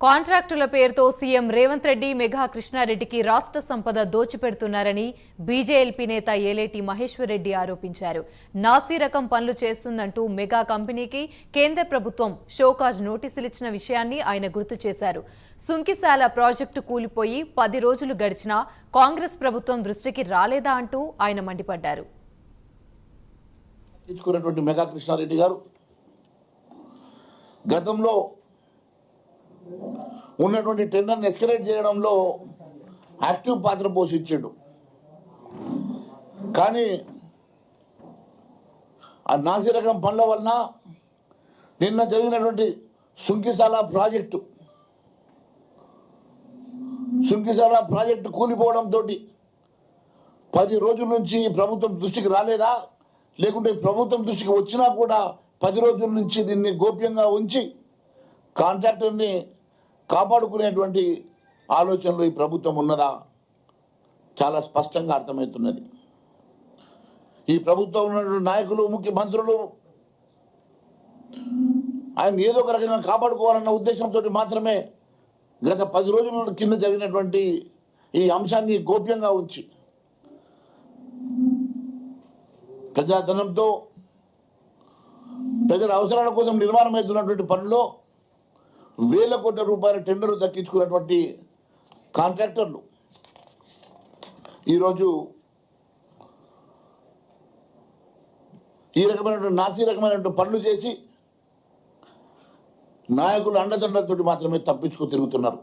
కాంట్రాక్టుల పేరుతో CM Revanth Reddy mega కృష్ణారెడ్డికి రాష్ట్ర సంపద దోచిపెడుతున్నారని బీజేఎల్పీ నేత ఏలేటి మహేశ్వర్ రెడ్డి ఆరోపించారు. నాసీ రకం పనులు చేస్తుందంటూ మెగా కంపెనీకి కేంద్ర ప్రభుత్వం షోకాజ్ నోటీసులు ఇచ్చిన విషయాన్ని ఆయన గుర్తు చేశారు. సుంకిశాల ప్రాజెక్టు కూలిపోయి 10 రోజులు గడిచినా కాంగ్రెస్ ప్రభుత్వం దృష్టికి రాలేదా అంటూ ఆయన మండిపడ్డారు. మెగా కృష్ణారెడ్డి గారు గతంలో ఉన్నటువంటి టెండర్ని ఎస్కలేట్ చేయడంలో యాక్టివ్ పాత్ర పోషించాడు. కానీ ఆ నాసిరకం పనుల వలన నిన్న జరిగినటువంటి సుంకిశాల ప్రాజెక్టు కూలిపోవడంతో 10 రోజుల నుంచి ప్రభుత్వం దృష్టికి రాలేదా, లేకుంటే ప్రభుత్వం దృష్టికి వచ్చినా కూడా 10 రోజుల నుంచి దీన్ని గోప్యంగా ఉంచి కాంట్రాక్టర్ని కాపాడుకునేటువంటి ఆలోచనలో ఈ ప్రభుత్వం ఉన్నదా చాలా స్పష్టంగా అర్థమవుతున్నది. ఈ ప్రభుత్వం ఉన్నటువంటి నాయకులు, ముఖ్యమంత్రులు ఆయన ఏదో ఒక రకంగా కాపాడుకోవాలన్న ఉద్దేశంతో మాత్రమే గత 10 రోజుల కింద జరిగినటువంటి ఈ అంశాన్ని గోప్యంగా ఉంచి ప్రజాధనంతో ప్రజల అవసరాల కోసం నిర్మాణమవుతున్నటువంటి పనుల్లో వేల కోట్ల రూపాయల టెండర్ దక్కించుకున్నటువంటి కాంట్రాక్టర్లు ఈరోజు ఈ రకమైనటువంటి నాసీ రకమైనటువంటి పనులు చేసి నాయకులు అండదండలతో మాత్రమే తప్పించుకు తిరుగుతున్నారు.